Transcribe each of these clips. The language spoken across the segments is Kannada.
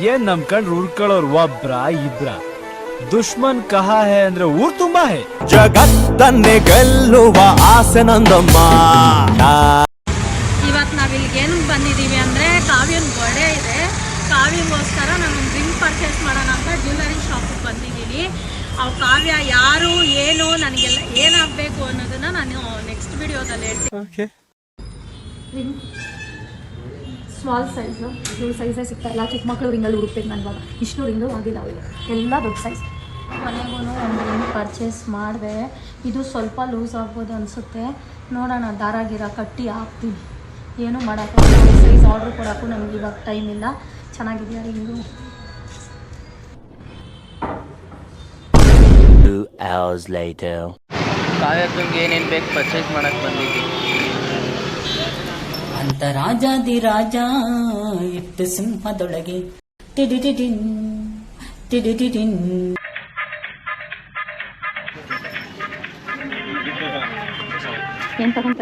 ಏನ್ ನಮ್ ಕಂಡ್ರು ಉಳ್ಕೊಳ್ಳೋರು ಒಬ್ರ ಇಬ್ರ ದುಶ್ಮನ್ ಕಹಾ ಹೇ ಅಂದ್ರೆ ಊರ್ ತುಂಬಾ ಹೇ. ಜಗತ್ತನ್ನೇ ಗೆಲ್ಲುವ ಆಸೆ ನಂದಮ್ಮ. ಇವತ್ತು ನಾವಿಲ್ಲಿಗೆ ಏನು ಬಂದಿದ್ದೀವಿ ಅಂದರೆ ಕಾವ್ಯನ ಬರ್ಡೇ ಇದೆ. ಕಾವ್ಯಗೋಸ್ಕರ ನಾನೊಂದು ರಿಂಗ್ ಪರ್ಚೇಸ್ ಮಾಡೋಣ ಅಂತ ಜ್ಯುವೆಲರಿ ಶಾಪಿಗೆ ಬಂದಿದ್ದೀನಿ. ಅವು ಕಾವ್ಯ ಯಾರು ಏನು ನನಗೆಲ್ಲ ಏನಾಗಬೇಕು ಅನ್ನೋದನ್ನ ನಾನು ನೆಕ್ಸ್ಟ್ ವಿಡಿಯೋದಲ್ಲಿ ಹೇಳ್ತೀನಿ. ಸ್ಮಾಲ್ ಸೈಜು ದೊಡ್ಡ ಸೈಜೇ ಸಿಗ್ತಾ ಇಲ್ಲ. ಚಿಕ್ಕ ಮಕ್ಕಳು ರಿಂಗಲ್ಲಿ ಹುಡುಕ್ಬೇಕು ನಾನು ಇವಾಗ. ಇಷ್ಟು ರಿಂಗು ಆಗಿಲ್ಲ ಎಲ್ಲ ದೊಡ್ಡ ಸೈಜ್. ಮನೆಗೂ ಒಂದು ರಿಂಗ್ ಪರ್ಚೇಸ್ ಮಾಡಿದೆ. ಇದು ಸ್ವಲ್ಪ ಲೂಸ್ ಆಗ್ಬೋದು ಅನಿಸುತ್ತೆ. ನೋಡೋಣ, ದಾರ ಗಿರ ಕಟ್ಟಿ ಹಾಕ್ತೀನಿ. ಏನೂ ಮಾಡೋಕ್ಕಾಗಲ್ಲ. ಸೈಜ್ ಆರ್ಡ್ರ್ ಕೊಡೋಕ್ಕೂ ನಮ್ಗೆ ಇವಾಗ ಟೈಮ್ ಇಲ್ಲ. ಚೆನ್ನಾಗಿದೆಯಾ ರಿಂಗು? 2 hours later. ಕಾವ್ಯಕ್ಕಂಗೆ ಏನೇನು ಬೇಕು ಪರ್ಚೇಸ್ ಮಾಡಕ್ಕೆ ಬಂದಿದ್ದೀವಿ. ಅಂತ ರಾಜಾದಿ ರಾಜ ಇಟ್ಟು ಸಿಂಹದೊಳಗೆ ಟಿಡಿಟಿಟಿನ್ ಟಿಡಿಟಿಟಿನ್. ಏನು ತಗೊಂತ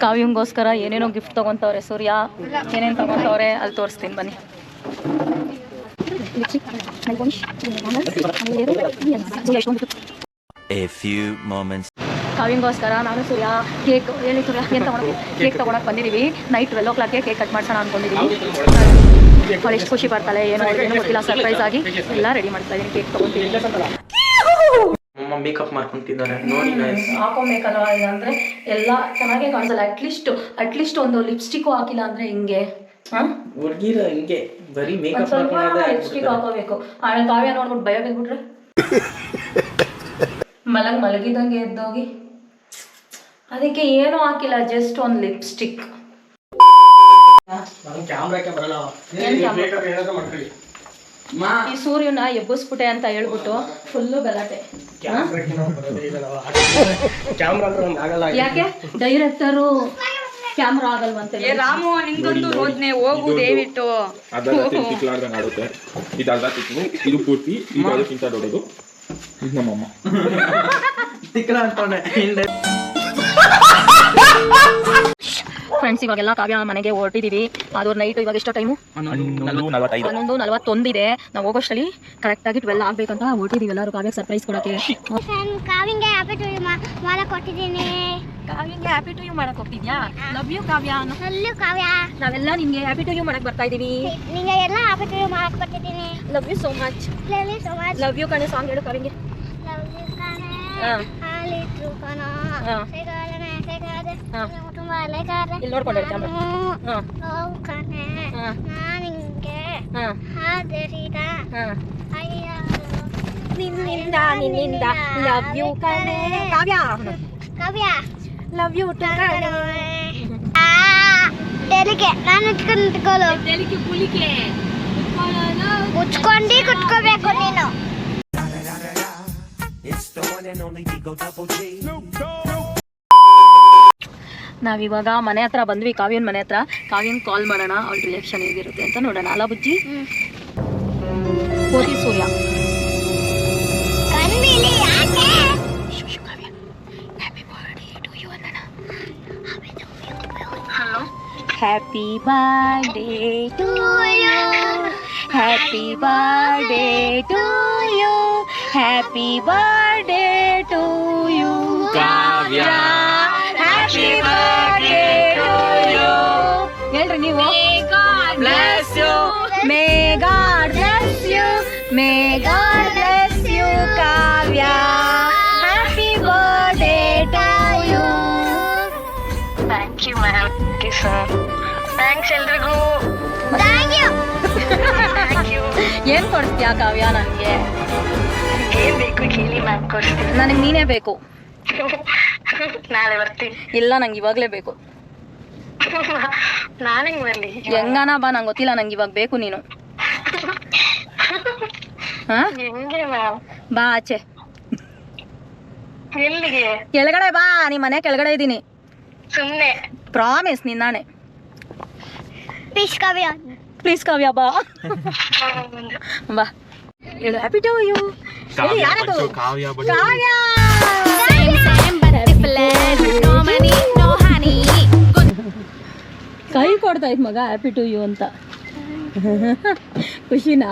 ಕಾವ್ಯಂಗೋಸ್ಕರ ಏನೇನೋ ಗಿಫ್ಟ್ ತೊಗೊತವ್ರೆ. ಸೂರ್ಯ ಏನೇನು ತೊಗೊತವ್ರೆ ಅಲ್ಲಿ ತೋರಿಸ್ತೀನಿ ಬನ್ನಿ. A few moments. ಕಾವ್ಯಂಗೋಸ್ಕರ ನಾನು ಸೂರ್ಯ ಕೇಕ್ ಹೇಳಿ ಸೂರ್ಯ ಏನು ತೊಗೊಳಕ್ಕೆ ಕೇಕ್ ತೊಗೊಳಕ್ಕೆ ಬಂದಿದ್ದೀವಿ. ನೈಟ್ 12 o'clock ಕೇಕ್ ಕಟ್ ಮಾಡ್ಸೋಣ ಅಂದ್ಕೊಂಡಿದ್ದೀವಿ. ಅವ್ರು ಎಷ್ಟು ಖುಷಿ ಬರ್ತಾಳೆ ಏನೋ ಗೊತ್ತಿಲ್ಲ. ಸರ್ಪ್ರೈಸ್ ಆಗಿ ಎಲ್ಲ ರೆಡಿ ಮಾಡ್ತಾ ಇದ್ದೀನಿ. ಕೇಕ್ ತೊಗೊತೀವಿ. ಮೇಕಪ್ ಮಾಡ್ಕೊಂತಿದ್ದಾರೆ ನೋಡಿ. ಹಾಕೋಬೇಕಲ್ವ ಅಂದರೆ ಎಲ್ಲ ಚೆನ್ನಾಗೇ ಕಾಣಿಸಲ್ಲ. ಅಟ್ಲೀಸ್ಟ್ ಒಂದು ಲಿಪ್ಸ್ಟಿಕ್ಕು ಹಾಕಿಲ್ಲ ಅಂದರೆ ಹಿಂಗೆ ಹುಡುಗಿರ ಹಿಂಗೆ ಬರೀ ಮೇಕಪ್ ಸ್ವಲ್ಪ ಲಿಪ್ಸ್ಟಿಕ್ ಹಾಕೋಬೇಕು. ಆಮೇಲೆ ಕಾವ್ಯ ನೋಡ್ಬಿಟ್ಟು ಭಯ ಬಿದ್ಬಿಟ್ರೆ ಮಲಗಿದಂಗೆ ಎದ್ದೋಗಿ. ಅದಕ್ಕೆ ಏನೂ ಹಾಕಿಲ್ಲ, ಜಸ್ಟ್ ಒಂದು ಲಿಪ್ಸ್ಟಿಕ್. ಈ ಸೂರ್ಯನ ಎಬ್ಬಿಸ್ಬಿಟ್ಟೆ ಅಂತ ಹೇಳ್ಬಿಟ್ಟು ಫುಲ್ಲು ಗಲಾಟೆ. ಯಾಕೆ ಡೈರೆಕ್ಟರು ಕ್ಯಾಮ್ರಾ ಆಗಲ್ವಂತೆ? ರಾಮು ನಿಂದೊಂದು ರೋದ್ನೆ ಹೋಗು ದಯವಿಟ್ಟು. ಇದು ಪೂರ್ತಿ ಇದಕ್ಕಿಂತ ದೊಡ್ಡದು. ಇದು ನಮ್ಮಮ್ಮ ಫ್ರೆಂಡ್ಸ್, ಇವಾಗೆಲ್ಲ ಕಾವ್ಯ ಮನೆಗೆ ಹೊರಟಿದ್ದೀವಿ. ಅದು ನೈಟ್ ಇವಾಗ ಎಷ್ಟು ಟೈಮು? 11:41 ಇದೆ. ನಾವು ಹೋಗೋಷ್ಟರಲ್ಲಿ ಕರೆಕ್ಟಾಗಿ 12 ಆಗಬೇಕಂತ ಹೊರಟಿದ್ದೀವಿ ಎಲ್ಲರೂ ಕಾವ್ಯಕ್ಕೆ ಸರ್ಪ್ರೈಸ್ ಕೊಡೋಕ್ಕೆ. ಕಾವ್ಯಂಗೆ ಹ್ಯಾಪಿ ಟು ಯು ಮಾಡಕ್ಕೆ ಕೊಟ್ಟಿದ್ದೀನಿ. ಕಾವ್ಯಂಗೆ ಹ್ಯಾಪಿ ಟು ಯು ಮಾಡಕ್ಕೆ ಹೋಗ್ತಿದ್ಯಾ? Love you Kavya. Hello Kavya, ನಾವೆಲ್ಲ ನಿಮಗೆ ಹ್ಯಾಪಿ ಟು ಯು ಮಾಡಕ್ಕೆ ಬರ್ತಾ ಇದ್ದೀವಿ. ನಿಮಗೆ ಎಲ್ಲ ಹ್ಯಾಪಿ ಟು ಯು ಮಾಡಕ್ಕೆ ಕೊಟ್ಟಿದ್ದೀನಿ. Love you so much. Love you so much. Love you ಕಣೆ ಸಾಂಗ್ ಹೇಳು ಕಾವ್ಯಂಗೆ. ಲವ್ ಯು ಕಣೆ ಹಾಲಿಟ್ರು ಕಣ ಸೇಗಾಲನೆ ಸೇಗಾದೆ ಕುಟುಂಬ ಲೇಕಾರೆ ಇಲ್ಲಿ ನೋಡ್ಕೊಂಡು ಲವ್ ಕಣೆ ನಾನಿಂಗೆ ಹಾದರಿದ ಅಯ್ಯ ನಿನ್ನಿಂದ ಲವ್ ಯು ಕಣೆ ಕಾವ್ಯ. ಕಾವ್ಯ ಲವ್ ಯು ಟು ಕಣೆ. ತೆಲಿಗೆ ನಾನು ಇಟ್ಕೊಂಡು ತೆಲಿಗೆ ಪುಲಿಗೆ ಮುಚ್ಕೊಂಡು ಕುತ್ಕೋಬೇಕು ನೀನು. ನಾವಿವಾಗ ಮನೆ ಹತ್ರ ಬಂದ್ವಿ, ಕಾವ್ಯನ ಮನೆ ಹತ್ರ. ಕಾವ್ಯನ್ ಕಾಲ್ ಮಾಡೋಣ, ಅವ್ಳ ರಿಯಾಕ್ಷನ್ ಹೇಗಿರುತ್ತೆ ಅಂತ ನೋಡೋಣ. ಅಲ್ಲ ಬುಜ್ಜಿ? ಕೋತಿ Surya. Happy birthday to you, happy birthday to you, happy birthday to you Kavya, happy birthday to you. ಹೇಳ್ರಿ ನೀವು. Bless you, may God bless you, may God bless you Kavya, happy birthday to you. Thank you ma'am. Sir thanks ಎಲ್ರಿಗೂ. ಏನ್ ಕೊಡ್ತೀಯಾ ಕಾವ್ಯ? ನನಗೆ ಏನ್ ಬೇಕು ಹೇಳಿ ಮ್ಯಾಮ್, ಕೊಡ್ತೀನಿ. ನನಗೆ ನೀನೇ ಬೇಕು. ನಾಳೆ ಬರ್ತೀನಿ. ಇಲ್ಲ, ನಂಗೆ ಇವಾಗಲೇ ಬೇಕು. ನಾನು ಹೆಂಗ್ ಬರ್ಲಿ? ಹೆಂಗಾನ ಬಾ, ನಂಗೆ ಗೊತ್ತಿಲ್ಲ. ನಂಗೆ ಇವಾಗ ಬೇಕು ನೀನು. ಹೆಂಗೆ ಮ್ಯಾಮ್? ಬಾ ಆಚೆ. ಎಲ್ಲಿಗೆ? ಕೆಳಗಡೆ ಬಾ, ನಿಮ್ಮ ಮನೆ ಕೆಳಗಡೆ ಇದ್ದೀನಿ. ಸುಮ್ಮನೆ ಪ್ರಾಮಿಸ್, ನಿನ್ನಾನೆ. ಪ್ಲೀಸ್ ಕಾವ್ಯ, ಪ್ಲೀಸ್ ಕಾವ್ಯ ಬಾ. ಬಾ ಹೇಳು ಹ್ಯಾಪಿ ಟು ಯು. ಯಾರದು? ಕಾವ್ಯ. ಕೈ ಕೊಡ್ತಾ ಇದ್ ಮಗ ಹ್ಯಾಪಿ ಟು ಯು ಅಂತ. ಖುಷಿನಾ?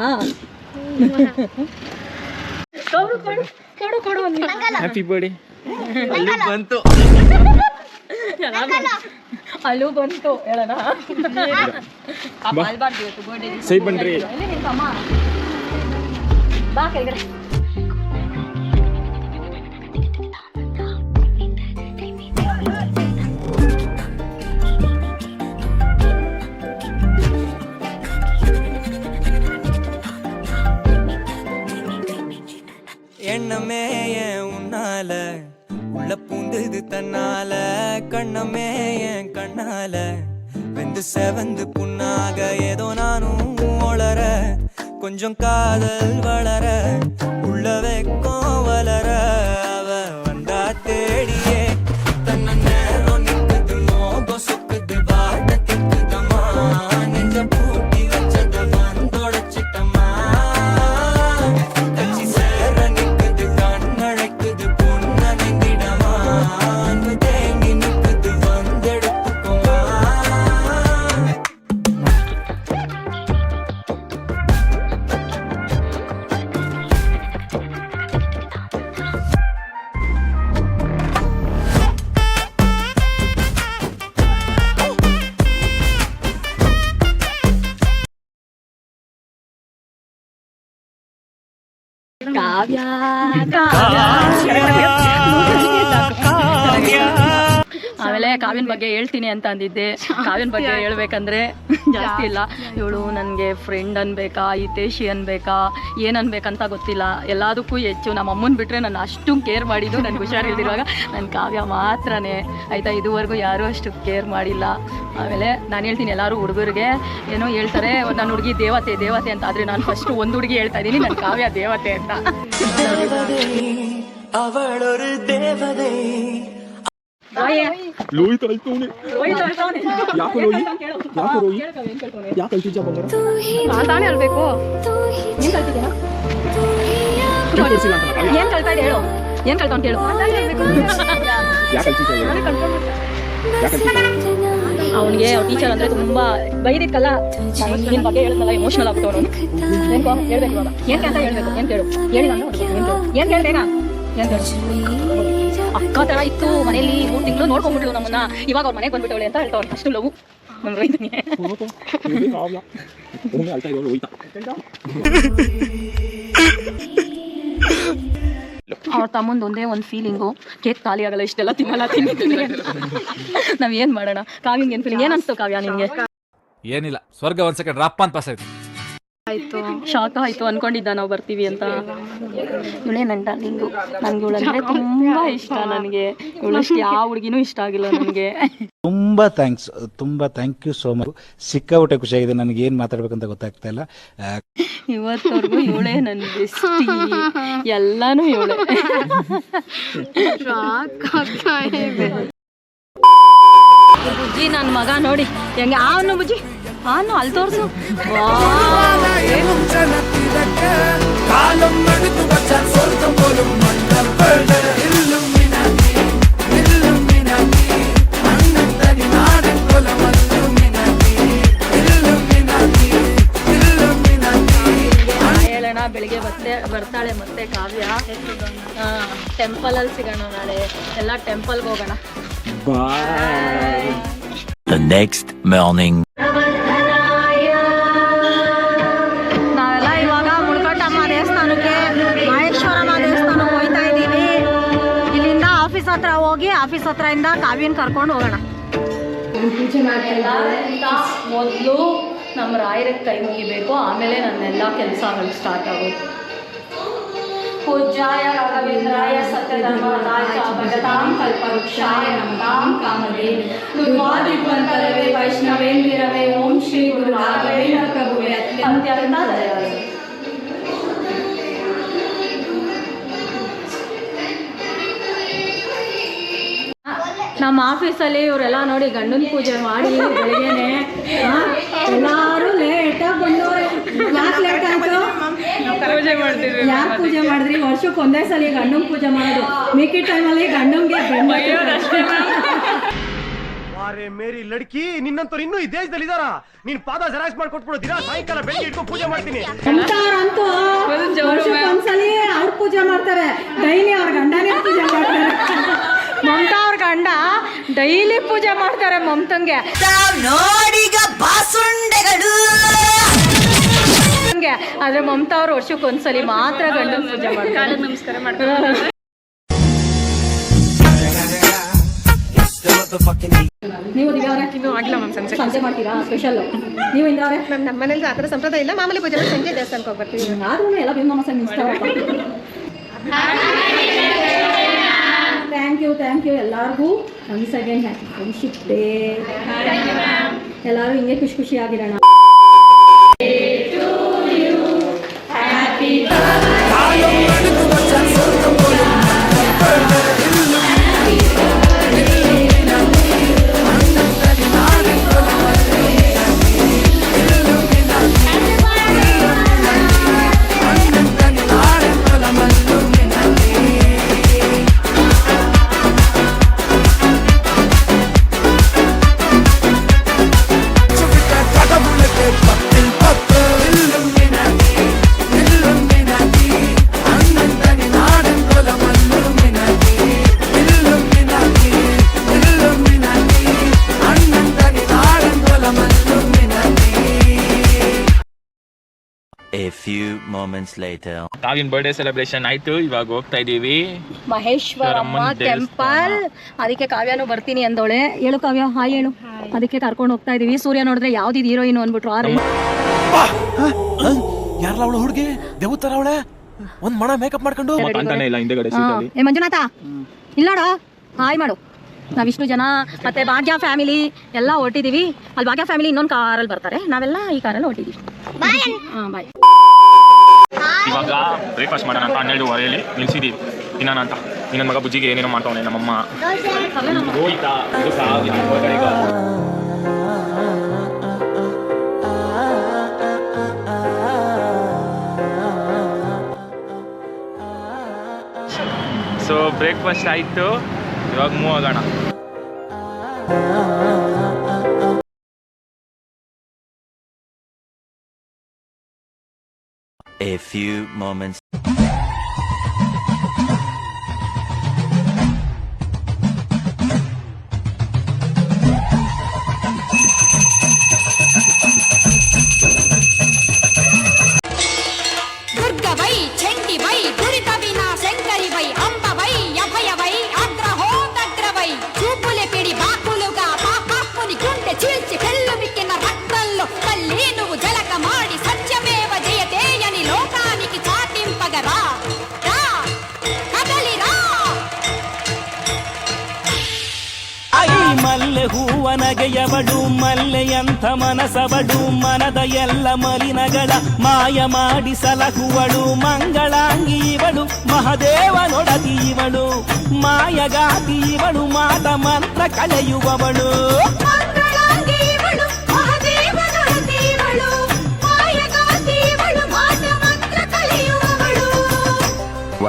ಕೊಡು ಹ್ಯಾಪಿ ಬರ್ಡೇ. ಬಂತು ಅಲ್ಲೂ ಬಂತು ಹೇಳೋಣ. ಸೈ ಬನ್ರಿ. ಬಾ ಕೆಳಗಡೆ. எண்ணமே என் உன்னால உள்ள பூந்தது தன்னால கண்ணமே என் கண்ணால வெந்து செவந்து புண்ணாக ஏதோ நானும் ஒளர கொஞ்சம் காதல் வளர உள்ள வெக்கம் வளர அவ வந்தா தேடியே தன்ன நேரம் நிற்குது மோகம் சுக்குது வாட்ட திக்குதம்மா நெஞ்ச பூட்டி வச்சத வந்தொடச்சிட்டம்மா கட்சி சேர நிற்குது கண்ணழைக்குது பொண்ண நெங்கிடமா அன்பு தேங்கி நிற்குது வந்தெடுத்துக்குமா ಕಾವ್ಯ ಆಮೇಲೆ ಕಾವ್ಯನ ಬಗ್ಗೆ ಹೇಳ್ತೀನಿ ಅಂತ ಅಂದಿದ್ದೆ. ಕಾವ್ಯನ ಬಗ್ಗೆ ಹೇಳ್ಬೇಕಂದ್ರೆ ಜಾಸ್ತಿ ಇಲ್ಲ. ಇವಳು ನನಗೆ ಫ್ರೆಂಡ್ ಅನ್ಬೇಕಾ, ಹಿತೇಶಿ ಅನ್ಬೇಕಾ, ಏನು ಅನ್ಬೇಕಂತ ಗೊತ್ತಿಲ್ಲ. ಎಲ್ಲದಕ್ಕೂ ಹೆಚ್ಚು ನಮ್ಮ ಅಮ್ಮನ ಬಿಟ್ಟರೆ ನಾನು ಅಷ್ಟು ಕೇರ್ ಮಾಡಿದ್ದು ನನಗೆ ಹುಷಾರಿಲ್ದಿರುವಾಗ ನನ್ನ ಕಾವ್ಯ ಮಾತ್ರನೇ ಆಯಿತಾ. ಇದುವರೆಗೂ ಯಾರೂ ಅಷ್ಟು ಕೇರ್ ಮಾಡಿಲ್ಲ. ಆಮೇಲೆ ನಾನು ಹೇಳ್ತೀನಿ ಎಲ್ಲರೂ ಹುಡುಗರಿಗೆ ಏನೋ ಹೇಳ್ತಾರೆ ನನ್ನ ಹುಡುಗಿ ದೇವತೆ ದೇವತೆ ಅಂತ. ಆದರೆ ನಾನು ಫಸ್ಟ್ ಒಂದು ಹುಡುಗಿ ಹೇಳ್ತಾ ಇದ್ದೀನಿ, ನನ್ನ ಕಾವ್ಯ ದೇವತೆ ಅಂತ. ಅವಳೊರು ದೇವತೆ ಲೋಹಿತ್ ಅಳ್ತವ್ನೆ. ಯಾಕೆ ಲೋಹಿ? ಯಾಕೆ ಲೋಹಿ? ಯಾಕೆ ಅಳ್ತಿದ್ಯಾ ಬಂಗಾರ? ತಾನೇ ಹೇಳ್ಬೇಕು. ಏನ್ ಕಲ್ತಿದ್ದೀನಾ? ಏನ್ ಕಲ್ತಾ ಇದೆ ಹೇಳು. ಏನ್ ಕಲ್ತ ಅಂತ ಹೇಳು. ಯಾಕೆ ಅಳ್ತಿದ್ಯಾ? ಯಾಕೆ ಅಳ್ತಿದ್ಯಾ? ಅವನಿಗೆ ಟೀಚರ್ ಅಂದ್ರೆ ತುಂಬಾ ಬೈದಿಕ್ಕಲ್ಲ. ನಿನ್ ಬಗ್ಗೆ ಹೇಳಿದ್ನಲ್ಲ, ಎಮೋಷನಲ್ ಆಗ್ಬಿಟ್ಟು ಅವನು. ಹೇಳ್ಬೇಕು ಇವಾಗ ಏನ್ ಅಂತ ಹೇಳ್ಬೇಕು. ಏನ್ ಕೇಳು. ಹೇಳಿ ನಾನು ಏನ್ ಹೇಳ್ಬೇಕ. ಏನ್ ಕೇಳು. ಅಕ್ಕ ತರ ಇತ್ತು ಮನೇಲಿ 3 ತಿಂಗಳು ನೋಡ್ಕೊಂಡ್ಬಿಟ್ಲು ನಮ್ಮನ್ನ. ಇವಾಗ ಅವ್ರ ಮನೆಗೆ ಬಂದ್ಬಿಟ್ಟವಳೆ ಅಂತ ಹೇಳ್ತಾವ್ರು. ಅಷ್ಟು ಲವ್ ನಮ್ ರೈತನಿಗೆ. ಅವ್ರ ತಮ್ಮಂದು ಒಂದೇ ಒಂದು ಫೀಲಿಂಗು, ಕೇಕ್ ಖಾಲಿ ಆಗಲ್ಲ, ಇಷ್ಟೆಲ್ಲ ತಿನ್ನಲ್ಲ ತಿನ್ನಿ. ನಾವ್ ಏನ್ ಮಾಡೋಣ. ಕಾವ್ಯಂಗೆ ಏನ್ ಫೀಲಿಂಗ್, ಏನ್ ಅನ್ಸ್ತು ಕಾವ್ಯ ನಿಮ್ಗೆ? ಏನಿಲ್ಲ, ಸ್ವರ್ಗ ಒಂದ್ ಸೆಕೆಂಡ್ ರಪ್ಪ ಅಂತ ಪಾಸ್ ಆಯ್ತು. ಶಾಕ್ ಆಯ್ತು, ಅನ್ಕೊಂಡಿದ್ದ ನಾವು ಬರ್ತೀವಿ ಅಂತ. ಇವಳೇ ನನ್ನ ಡಾರ್ಲಿಂಗು. ನನ್ಗೆ ಇವಳಂದ್ರೆ ತುಂಬಾ ಇಷ್ಟ. ನನಗೆ ಇವಳಷ್ಟು ಯಾವ ಹುಡುಗಿನೂ ಇಷ್ಟ ಆಗಿಲ್ಲ ನನಗೆ. ತುಂಬಾ ಥ್ಯಾಂಕ್ ಯು ಸೋ ಮಚ್. ಸಿಕ್ಕಾಬಿಟ್ಟೆ ಖುಷಿಯಾಗಿದೆ. ನನಗೆ ಏನ್ ಮಾತಾಡ್ಬೇಕಂತ ಗೊತ್ತಾಗ್ತಾ ಇಲ್ಲ. ಇವತ್ತವರೆಗೂ ಇವಳೇ ನನ್ನ ಬೆಸ್ಟಿ, ಎಲ್ಲಾನು ಇವಳೇ. ಬುಜ್ಜಿ ನನ್ನ ಮಗ ನೋಡಿ ಹೆಂಗೆ ಅವನು ಬುಜ್ಜಿ ಅವನು ಅಲ್ಲಿ ತೋರ್ಸು. ಹೇಳೋಣ, ಬೆಳಿಗ್ಗೆ ಬರ್ತಾಳೆ ಮತ್ತೆ ಕಾವ್ಯ. ಟೆಂಪಲಲ್ಲಿ ಸಿಗೋಣ ನಾಳೆ. ಎಲ್ಲ ಟೆಂಪಲ್ಗೆ ಹೋಗೋಣ. The next morning. ನಾವೆಲ್ಲ ಇವಾಗ ಮುಳ್ಕಟ್ಟಮ್ಮ ದೇವಸ್ಥಾನಕ್ಕೆ, ಮಹೇಶ್ವರಮ್ಮ ದೇವಸ್ಥಾನಕ್ಕೆ ಹೋಗ್ತಾ ಇದ್ದೀವಿ. ಇಲ್ಲಿಂದ ಆಫೀಸ್ ಹತ್ರ ಹೋಗಿ ಆಫೀಸ್ ಹತ್ರದಿಂದ ಕಾವ್ಯನ ಕರ್ಕೊಂಡು ಹೋಗೋಣ. ಮೊದಲು ನಮ್ಮ ರಾಯರಿಗೆ ಕೈ ಮುಗಿಬೇಕು, ಆಮೇಲೆ ನನ್ನೆಲ್ಲ ಕೆಲಸಗಳು ಸ್ಟಾರ್ಟ್ ಆಗೋದು. ಪೂಜ್ಯಾಯ ರಾಘವೇಂದ್ರಾಯ ಸತ್ಯಧರ್ಮರಾಯ ಭಜತಾಂ ಕಲ್ಪವೃಕ್ಷಾಯ ನಮತಾಂ ಕಾಮಧೇನು ದುರ್ವಾದಿಗ್ವಂತರವೇ ವೈಷ್ಣವೇಂದಿರವೇ ಓಂ ಶ್ರೀ ಗುರು ರಾಘವೇಂದ್ರ ಪ್ರಭುವೇ ಅತ್ಯಂತ ದಯಾಳು. ನಮ್ಮ ಆಫೀಸಲ್ಲಿ ಇವರೆಲ್ಲ ನೋಡಿ ಗಂಡನ ಪೂಜೆ ಮಾಡಿ ಬೆಳಿಗ್ಗೆನೆ ಎಲ್ಲರೂ ಲೇಟಾಗಿ ಬಂದವ್ರೆ. ಯಾಕೆ ಲೇಟ್ ಆಯ್ತು? ಯಾಕೆ ಪೂಜೆ ಮಾಡಿದ್ರಿ? ವರ್ಷಕ್ಕೆ ಒಂದೇ ಸಲ ಗಂಡನ ಪೂಜೆ ಮಾಡೋದು. ಮಿಕ್ಕಿ ಟೈಮಲ್ಲಿ ಗಂಡಂಗೆ ಬೆಂಬ ಅರೆ ಮೇರಿ ಲಡ್ಕಿ, ನಿನ್ನಂತವ್ರು ಇನ್ನೂ ಈ ದೇಶದಲ್ಲಿ ಇದಾರ? ನೀನ್ ಪಾದ ಜೆರಾಕ್ಸ್ ಮಾಡಿ ಕೊಟ್ಬಿಡು, ದಿನ ಸಾಯಂಕಾಲ ಬೆಳಿಗ್ಗೆ ಇಟ್ಕೊಂಡು ಪೂಜೆ ಮಾಡ್ತೀನಿ. ಅಂತೂ ವರ್ಷಕ್ಕೊಂದ್ಸಲಿ ಅವ್ರು ಪೂಜೆ ಮಾಡ್ತಾರೆ, ಡೈಲಿ ಅವ್ರ ಗಂಡನೇ ಪೂಜೆ ಮಾಡ್ತಾರೆ. ಮಮತಾ ಅವ್ರ ಗಂಡ ಡೈಲಿ ಪೂಜೆ ಮಾಡ್ತಾರೆ ಮಮತಂಗೆ. ನೋಡಿಗ ಬಾಸುಂಡೆಗಳು ಆದ್ರೆ ಮಮತಾ ಅವ್ರು ವರ್ಷಕ್ಕೊಂದ್ಸಲಿ ಮಾತ್ರ ಗಂಡನ ಪೂಜೆ ಮಾಡ್ತಾರೆ. ನಮಸ್ಕಾರ ಮಾಡ್ತಾರೆ. ನೀವು ಆಗಿಲ್ಲ ಮ್ಯಾಮ್, ಸಂಜೆ ಮಾಡ್ತೀರಾ ಸ್ಪೆಷಲ್? ನೀವು ಇಂದ್ರೆ ನಮ್ಮ ಮನೇಲಿ ಆ ಥರ ಸಂಪ್ರದಾಯ ಇಲ್ಲ, ಮಾಮೂಲಿ ಪೂಜೆ ಸಂಜೆ ದೇವಸ್ಥಾನಕ್ಕೆ ಹೋಗಿ ಬರ್ತೀವಿ. ಆದ್ರೂ ಎಲ್ಲ ಭೀಮ ಥ್ಯಾಂಕ್ ಯು ಎಲ್ಲರಿಗೂ. Once again happy friendship day. ಎಲ್ಲರೂ ಹಿಂಗೆ ಖುಷಿಯಾಗಿರೋಣ. A few moments later. ಕಾವಿನ ಬರ್ಡೇ ಸೆಲೆಬ್ರೇಷನ್ ಆಯ್ತು, ಇವಾಗ ಹೋಗ್ತಾ ಇದೀವಿ ಮಹೇಶ್ವರಮ್ಮ ಟೆಂಪಲ್. ಅದಕ್ಕೆ ಕಾವ್ಯನು ಬರ್ತೀನಿ ಅಂದೋಳೆ. ಹೇಳು ಕಾವ್ಯ, ಹಾಯ್ ಹೇಳು. ಅದಕ್ಕೆ ಕರ್ಕೊಂಡು ಹೋಗ್ತಾ ಇದೀವಿ. ಸೂರ್ಯ ನೋಡಿದ್ರೆ ಯಾವ್ದು ಹೀರೋಯಿನ್ ಅಂದ್ಬಿಟ್ರು. ಯಾರಲ್ಲ ಅವಳು ಹುಡುಗಿ ದೇವತರ ಅವಳೆ, ಒಂದ್ ಮಣ ಮೇಕಪ್ ಮಾಡ್ಕೊಂಡು ಅಂತಾನೆ ಇಲ್ಲ ಹಿಂದೆಗಡೆ ಏ ಮಂಜುನಾಥ, ಇಲ್ಲ ನೋಡು, ಹಾಯ್ ಮಾಡು. ನಾವಿಷ್ಟು ಜನ ಮತ್ತೆ ಭಾಗ್ಯ ಫ್ಯಾಮಿಲಿ ಎಲ್ಲ ಹೊರಟಿದೀವಿ. ಅಲ್ಲಿ ಭಾಗ್ಯ ಫ್ಯಾಮಿಲಿ ಇನ್ನೊಂದು ಕಾರಲ್ಲಿ ಬರ್ತಾರೆ, ನಾವೆಲ್ಲ ಈ ಕಾರಲ್ಲಿ ಹೊರಟಿದೀವಿ. ಬಾಯ್. ಇವಾಗ ಬ್ರೇಕ್ಫಾಸ್ಟ್ ಮಾಡೋಣ ಅಂತ 12:30 ನಿಲ್ಸಿದೀವಿ ತಿನ್ನೋಣ ಅಂತ. ನನ್ನ ಮಗ ಬುಜ್ಜಿಗೆ ಏನೇನೋ ಮಾಡ್ತಾವನೆ ನಮ್ಮಮ್ಮ. ರೋಹಿತ ಇದು ಕಾವ್ಯ ಹೊರಗಡೆ. ಸೊ ಬ್ರೇಕ್ಫಾಸ್ಟ್ ಆಯಿತು, ಇವಾಗ ಮೂವ್ ಆಗೋಣ. A few moments. ದುರ್ಗವೈ ಚಂಡಿವೈ ದುರಿತವಿನ ಶಂಕರಿವೈ ಅಂಬವೈ ಅಭಯವೈ ಅಗ್ರಹೋದಗ್ರವೈ చూపులే పిడి బాకులుగా పాపాపుని గుండె చీల్చి కళ్ళు బిక్కిన రక్తంలో తల్లి నువ్వు జలక మాడి సత్యమేవ జయతే అని లోకానికి చాటింపగరా రా కదలిరా. ಮಲ್ಲೆ ಹೂವನಗೆಯವಳು ಮಲ್ಲೆಯಂಥ ಮನಸವಳು ಮನದ ಎಲ್ಲ ಮಲಿನಗಳ ಮಾಯ ಮಾಡಿ ಸಲಹುವಳು ಮಂಗಳಾಂಗಿ ಇವಳು ಮಹದೇವನೊಡತಿ ಇವಳು ಮಾಯಗಾತಿ ಇವಳು ಮಾಟ ಮಂತ್ರ ಕಳೆಯುವವಳು.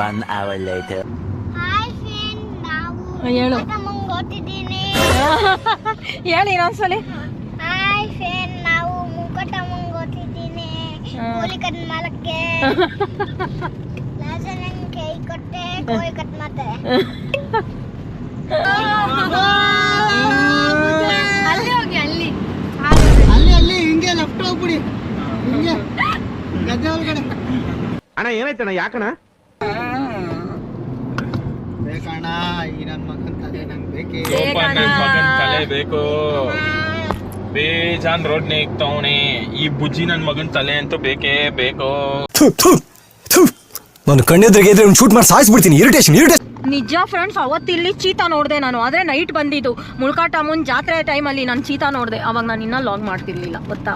One hour later. Hi friend, ನಾವು ಹೇಳು ಓದ್ತಿದ್ದೀನಿ. ಹೇಳಿ ಇನ್ನೊಂದ್ಸಲಿ. ಹಾಯ್ ಫ್ರೆಂಡ್, ನಾವು ಮುಕ್ಕಟ ಮುಂಗೋತಿದ್ದೀನಿ. ಕೋಳಿ ಕಟ್ ಮಾಡಕ್ಕೆ ಲಾಸನಂಗೆ ಕೈ ಕೊಟ್ಟೆ, ಕೋಳಿ ಕಟ್ ಮತ್ತೆ ಅಲ್ಲಿ ಹೋಗಿ ಅಲ್ಲಿ ಹಿಂಗೆ ಲೆಫ್ಟ್ ಹೋಗ್ಬಿಡಿ, ಹಿಂಗೆ ಗದ್ದೆ ಒಳಗಡೆ. ಅಣ್ಣ ಏನಾಯ್ತಣ್ಣ, ಯಾಕಣ್ಣ? ಬೇಕಣ್ಣ, ಈ ನನ್ನ ಮಗನ ತಲೆ ನಂಗೆ ಬೇಕೇ. ನನ್ನ ಮಗನ ತಲೆ ಬೇಕು. ಬೇಜಾನ್ ರೋಡ್ನೇ ಇಕ್ತವನೆ ಈ ಬುಜ್ಜಿ ನನ್ನ ಮಗನ ತಲೆ ಅಂತೂ ಬೇಕೇ ಬೇಕು. ನಾನು ಕಣ್ಣೆದ್ರಿಗೆ ಇದ್ರೆ ಶೂಟ್ ಮಾಡಿ ಸಾಯಿಸ್ಬಿಡ್ತೀನಿ. ಇರಿಟೇಷನ್. ನಿಜ ಫ್ರೆಂಡ್ಸ್, ಅವತ್ತಿಲ್ಲಿ ಚೀತಾ ನೋಡಿದೆ ನಾನು. ಆದರೆ ನೈಟ್ ಬಂದಿದ್ದು ಮುಳ್ಕಾಟಮ್ಮನ ಜಾತ್ರೆ ಟೈಮಲ್ಲಿ ನಾನು ಚೀತಾ ನೋಡಿದೆ. ಅವಾಗ ನಾನು ಇನ್ನೂ ಲಾಗ್ ಮಾಡ್ತಿರ್ಲಿಲ್ಲ, ಗೊತ್ತಾ?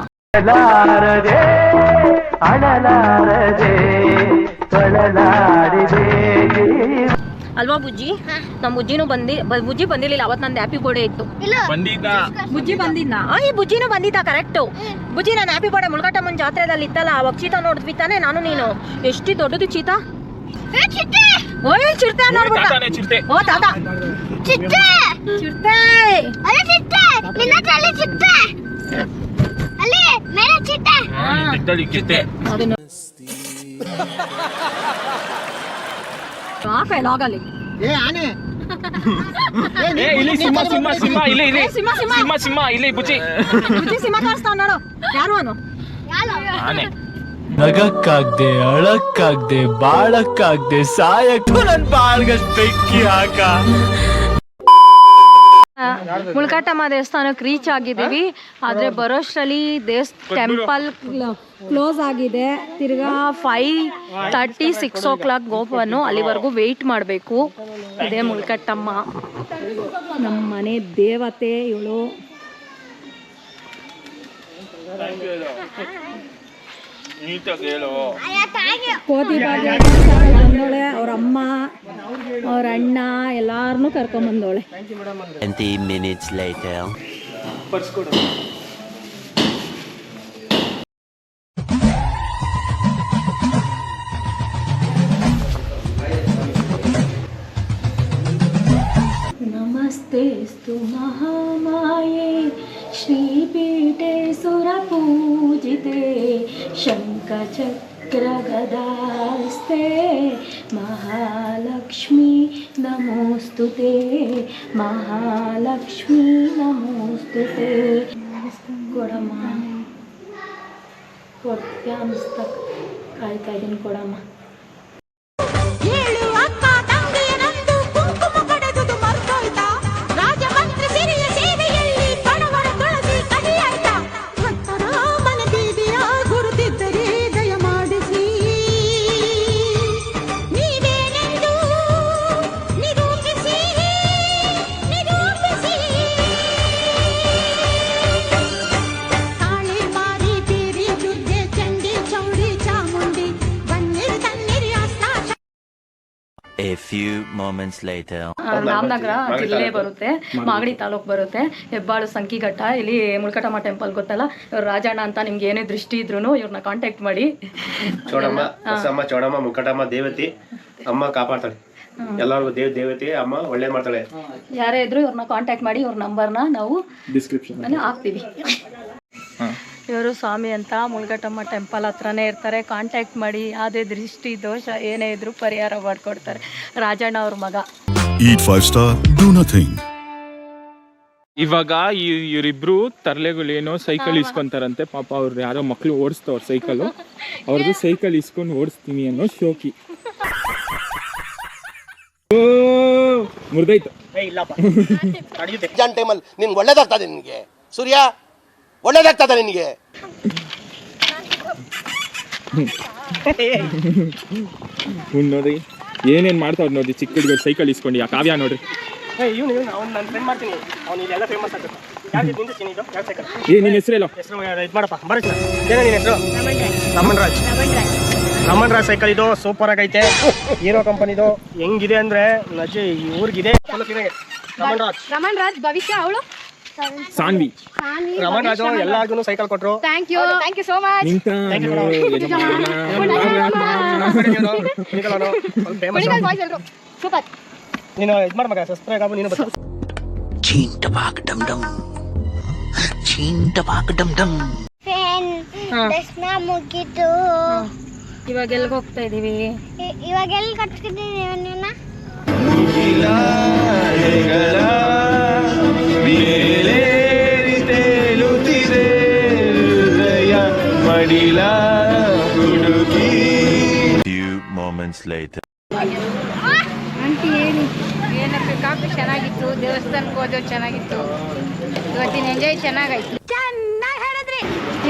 ಅಲ್ವಾ ಬುಜ್ಜಿ? ನಮ್ಮ ಬುಜ್ಜಿನೂ ಬುಜ್ಜಿ ಬಂದಿರ್ಲಿಲ್ಲ ಅವತ್ತು. ನಂದು ಹ್ಯಾಪಿ ಬರ್ಡೇ ಇತ್ತು. ಬುಜ್ಜಿ ಬಂದಿದ್ದ. ಈ ಬುಜ್ಜಿನೂ ಬಂದಿದ್ದ, ಕರೆಕ್ಟು. ಬುಜ್ಜಿ ನಾನು ಹ್ಯಾಪಿ ಬರ್ಡೇ ಮುಳ್ಕಾಟಮ್ಮನ ಜಾತ್ರೆದಲ್ಲಿ ಇತ್ತಲ್ಲ, ಅವಾಗ ಚೀತಾ ನೋಡಿದ್ವಿ ತಾನೆ ನಾನು ನೀನು. ಎಷ್ಟು ದೊಡ್ಡದು ಚೀತಾ. ಓಯ್ ಚಿರತೆ ನೋಡ್ಬಿಟ್ಟ. ಓ ತಾತ ಚಿರತೆ. ನಿನ್ನ ತಲೆ ಚಿಟ್ಟೆ ಅಲ್ಲಿ ಮೇಲೆ ಚಿಟ್ಟೆ ಕಿತ್ತೆ ಅದನ್ನು ಹಾಕ ಲಾಗಲ್ಲಿ ಇಲ್ಲಿ ಸಿಂಹ ಸಿಂಹ ಸಿಂಹ ಇಲ್ಲಿ ಇಲ್ಲಿ ಸಿಂಹ ಸಿಂಹ ಸಿಂಹ ಸಿಂಹ ಇಲ್ಲಿ ಬುಜ್ಜಿ ಬುಜ್ಜಿ ಸಿಂಹ ಕಾಣಿಸ್ತಾವ ನೋಡು ಯಾರು ಅವನು ಆನೆ ನಗಕ್ಕಾಗ್ದೆ ಅಳಕ್ಕಾಗ್ದೆ ಬಾಳಕ್ಕಾಗ್ದೆ ಸಾಯಕ್ಕೂ ನನ್ ಬಾಳ್ಗಷ್ಟ್ ಬೆಂಕಿ ಹಾಕ. ಮುಲ್ಕಟ್ಟಮ್ಮ ದೇವಸ್ಥಾನಕ್ಕೆ ರೀಚ್ ಆಗಿದ್ದೀವಿ. ಆದರೆ ಬರೋಷ್ಟರಲ್ಲಿ ಟೆಂಪಲ್ ಕ್ಲೋಸ್ ಆಗಿದೆ. ತಿರ್ಗಾ 5:30 6 o'clock ಓಪನ್ನು. ಅಲ್ಲಿವರೆಗೂ ವೆಯ್ಟ್ ಮಾಡಬೇಕು. ಇದೇ ಮುಲ್ಕಟ್ಟಮ್ಮ, ನಮ್ಮ ಮನೆ ದೇವತೆ ಇವಳು. ಕೋತಿ ಭಾಗ್ಯ ಬಂದೋಳೆ, ಅವ್ರ ಅಮ್ಮ ಅವ್ರ ಅಣ್ಣ ಎಲ್ಲಾರನ್ನೂ ಕರ್ಕೊಂಬಂದೋಳೆ. 20 minutes later. ನಮಸ್ತೆಸ್ತು ಮಹಾಮಾಯೆ ಶ್ರೀಪೀಠೆ ಸುರಪೂಜಿತೆ ಶಂಖಚಕ್ರ ಗದಾಸ್ತೆ ಮಹಾಲಕ್ಷ್ಮೀ ನಮೋಸ್ತುತೆ ಮಹಾಲಕ್ಷ್ಮೀ ನಮೋಸ್ತುತೆ. ಕೊಡಮ್ಮ ಕೊಡ್ತ್ಯಾಮಸ್ತಕ್ ಕಾಯ್ತಾ ಇದ್ದೀನಿ ಕೊಡಮ್ಮ. A few moments later. Ramanagara ಜಿಲ್ಲೆ ಬರುತ್ತೆ, ಮಾಗಡಿ ತಾಲೂಕು ಬರುತ್ತೆ, ಹೆಬ್ಬಾಳು ಸಂಕಿಘಟ್ಟ. ಇಲ್ಲಿ ಮುಲ್ಕಟ್ಟಮ್ಮ ಟೆಂಪಲ್ ಗೊತ್ತಲ್ಲ, ಇವ್ರು ರಾಜಣ್ಣ ಅಂತ. ನಿಮ್ಗೆ ಏನೇ ದೃಷ್ಟಿ ಇದ್ರು ಇವ್ರನ್ನ ಕಾಂಟ್ಯಾಕ್ಟ್ ಮಾಡಿ. ಚೌಡಮ್ಮ ಮುಲ್ಕಟ್ಟಮ್ಮ ದೇವತೆ ಅಮ್ಮ ಕಾಪಾಡ್ತಾಳೆ ಎಲ್ಲರಿಗೂ. ದೇವತೆ ಅಮ್ಮ ಒಳ್ಳೇದ್ ಮಾಡ್ತಾಳೆ. ಯಾರೇ ಇದ್ರು ಇವ್ರನ್ನ ಕಾಂಟ್ಯಾಕ್ಟ್ ಮಾಡಿ. ಇವ್ರ ನಂಬರ್ನ ನಾವು ಡಿಸ್ಕ್ರಿಪ್ಷನ್ ಹಾಕ್ತೀವಿ. ಇವರು ಸ್ವಾಮಿ ಅಂತ ಮುಲ್ಕಟ್ಟಮ್ಮ ಟೆಂಪಲ್ ಹತ್ರನೇ ಇರ್ತಾರೆ. ಕಾಂಟ್ಯಾಕ್ಟ್ ಮಾಡಿ. ಯಾವುದೇ ದೃಷ್ಟಿ ದೋಷ ಏನೇ ಇದ್ರು ಪರಿಹಾರ ಮಾಡಿಕೊಡ್ತಾರೆ. ರಾಜಣ್ಣ ಅವ್ರ ಮಗ. Eat 5 star, do nothing. ಇವಾಗ ಇವರಿಬ್ರು ತರ್ಲೆಗಳೇನೋ ಸೈಕಲ್ ಇಸ್ಕೊಂತಾರಂತೆ. ಪಾಪ ಅವ್ರು ಯಾರೋ ಮಕ್ಳು ಓಡಿಸ್ತವ್ರ ಸೈಕಲ್. ಅವ್ರದ್ದು ಸೈಕಲ್ ಇಸ್ಕೊಂಡು ಓಡಿಸ್ತೀನಿ ಅನ್ನೋ ಶೋಕಿ. ಮುರ್ದೈತು. ಎಕ್ಸಾಮ್ ಟೈಮಲ್ಲಿ ನಿನ್ಗೆ ಒಳ್ಳೇದಾಗ್ತದೆ. ನಿನಗೆ ಸೂರ್ಯ ಒಳ್ಳೇದಾಗ್ತದೆ ನಿನಗೆ. ನೋಡ್ರಿ ಏನೇನ್ ಮಾಡ್ತಾವ್ ನೋಡ್ರಿ. ಚಿಕ್ಕ ಹುಡುಗರು ಸೈಕಲ್ ಇಸ್ಕೊಂಡು. ಯಾ ಕಾವ್ಯ ನೋಡ್ರಿ. ಏ ನಿನ್ನ ಹೆಸರೇಲೋ? ರಮಣ್ ರಾಜ್ ಸೈಕಲ್ ಇದು ಸೂಪರ್ ಆಗೈತೆ. ಹೀರೋ ಕಂಪನಿದು. ಹೆಂಗಿದೆ ಅಂದ್ರೆ ನಜೆ ಈ ಊರ್ಗಿದೆ. ರಮಣ್ ರಾಜ್ ಭವಿಷ್ಯ ಅವಳು ಸಾನ್ವಿ. ರಮಣ್ ರಾಜು ಎಲ್ಲಾರ್ಗು ಸೈಕಲ್ ಕೊಟ್ರು. Thank you so much. Super. ನೀನು ಇದು ಮಾಡ ಮಗ, ಸಬ್ಸ್ಕ್ರೈಬ್ ಆಗು. ನೀನು ದರ್ಶನ ಮುಗಿತು. ಇವಾಗ ಎಲ್ಲಿಗೆ ಹೋಗ್ತಾ ಇದೀವಿ? ಇವಾಗ ಎಲ್ಲಿ ಕಟ್ತಿದ್ದೀವಿ ನೀನ? Few moments later. ಆಂಟಿ ಹೇಳಿ. ಏನಕ್ಕೆ ಕಾಫಿ ಚೆನ್ನಾಗಿತ್ತು, ದೇವಸ್ಥಾನಕ್ಕೆ ಹೋದೋ ಚೆನ್ನಾಗಿತ್ತು, ಇವತ್ತಿನ ಎಂಜಾಯ್ ಚೆನ್ನಾಗಾಯ್ತು. ಚೆನ್ನಾಗಿ ಹೇಳಿದ್ರಿ.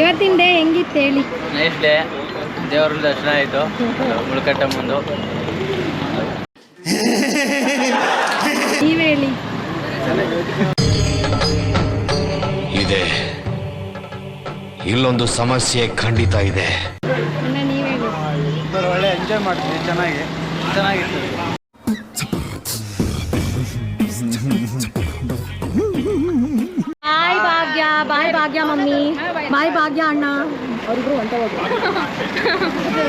ಇವತ್ತಿನ ಡೇ ಹೆಂಗಿತ್ತು ಹೇಳಿ? Nice day. ದೇವ್ರ ದರ್ಶನ ಆಯಿತು ಮುಲ್ಕಟ್ಟಮ್ಮಂದು. ನೀವೇ ಹೇಳಿ. ಇದೆ ಇಲ್ಲೊಂದು ಸಮಸ್ಯೆ ಖಂಡಿತ ಇದೆ. ನೀವೇ ಹೇಳಿ. ಒಳ್ಳೆ ಎಂಜಾಯ್ ಮಾಡ್ತೀವಿ. ಚೆನ್ನಾಗಿತ್ತು. ಬಾಯ್ ಭಾಗ್ಯ ಮಮ್ಮಿ. ಬಾಯ್ ಭಾಗ್ಯ ಅಣ್ಣ. ಅವರಿಬ್ರು ಹೊಂಟ ಹೋದ್ರು.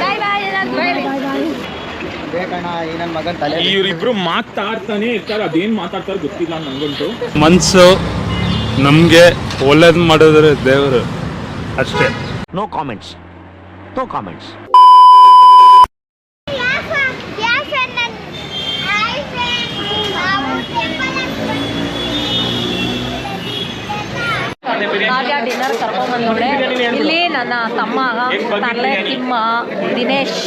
ಬಾಯ್ ಬಾಯ್ ಬಾಯ್. ಇವರಿಬ್ರು ಮಾತಾಡ್ತಾನೆ ಇರ್ತಾರೆ. ಅದೇನ್ ಮಾತಾಡ್ತಾರೆ ಗೊತ್ತಿಲ್ಲ ನಂಗಂತೂ. ಮನ್ಸು ನಮಗೆ ಒಳ್ಳೇದು ಮಾಡಿದ್ರೆ ದೇವರು ಅಷ್ಟೇ. No comments, no comments. Kavya dinner ಕರ್ಕೊಂಡ್ಬಂದವಳೆ. ಇಲ್ಲಿ ನನ್ನ ತಮ್ಮ ತರ್ಲೆ ತಿಮ್ಮ ದಿನೇಶ್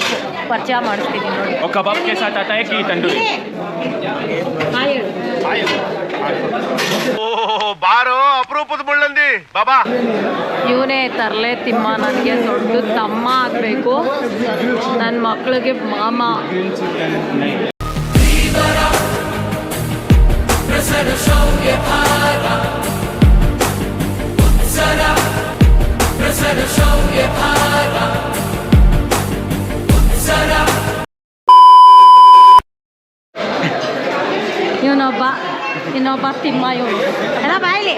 ಪರಿಚಯ ಮಾಡಿಸ್ತೀನಿ ನೋಡಿ. ಕಬಾಬ್ ಕೆ ಸಾಥ್ ಆತಾ ಹೈ ಕಿ ತಂದೂರಿ. ಬಾರೋ ಅಪರೂಪದ ಮುಳ್ಳಂದಿ ಬಾಬಾ. ಇವನೇ ತರ್ಲೆ ತಿಮ್ಮ. ನನಗೆ ದೊಡ್ಡ ತಮ್ಮ ಆಗಬೇಕು, ನನ್ನ ಮಕ್ಳಿಗೆ ಮಾಮ. ಇನ್ನೊಬ್ಬ ತಿಮ್ಮ ಇವನು. ಎಲ್ಲ ಬಾಯ್ಲಿ.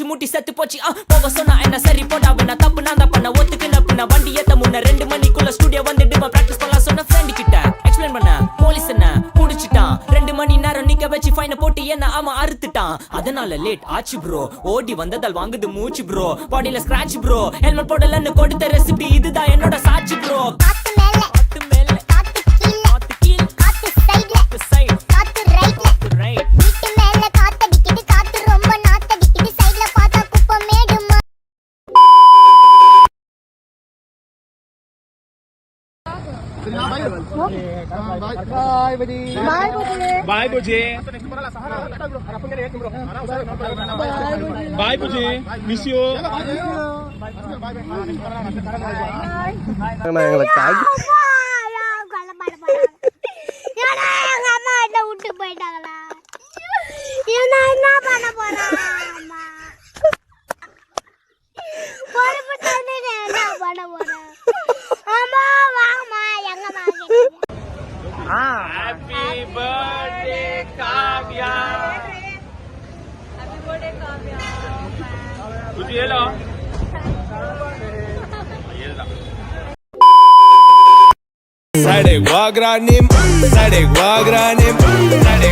முட்டி செத்து போச்சு போக சொன்னா என்ன சரி போடா வேணா தப்பு நான் தான் பண்ண ஒத்துக்கு நப்புனா வண்டி ஏத்த முன்ன 2 மணிக்குள்ள ஸ்டுடியோ வந்துட்டு பிராக்டிஸ் பண்ணலாம் சொன்ன ஃப்ரெண்ட் கிட்ட எக்ஸ்பிளைன் பண்ண போலீஸ் என்ன புடிச்சிட்டான் 2 மணி நேரம் நிக்க வச்சு ஃபைனை போட்டு என்ன ஆமா அறுத்துட்டான் அதனால லேட் ஆச்சு ப்ரோ ஓடி வந்ததால் வாங்குது மூச்சு ப்ரோ பாடியில ஸ்கிராட்ச் ப்ரோ ஹெல்மெட் போடலன்னு கொடுத்த ரெசிபி இதுதான் என்னோட சாட்சி bro bye Bujji bye Bujji miss you விட்டு போயிட்டாங்களா என்ன பண்ண போறேன் என்ன பண்ண போறேன் ஆமா வாங்கம்மா எங்கம்மா happy birthday Kavya happy birthday Kavya Bujji ಹೇಳೋ Sade wagranim, sade wagranim, sade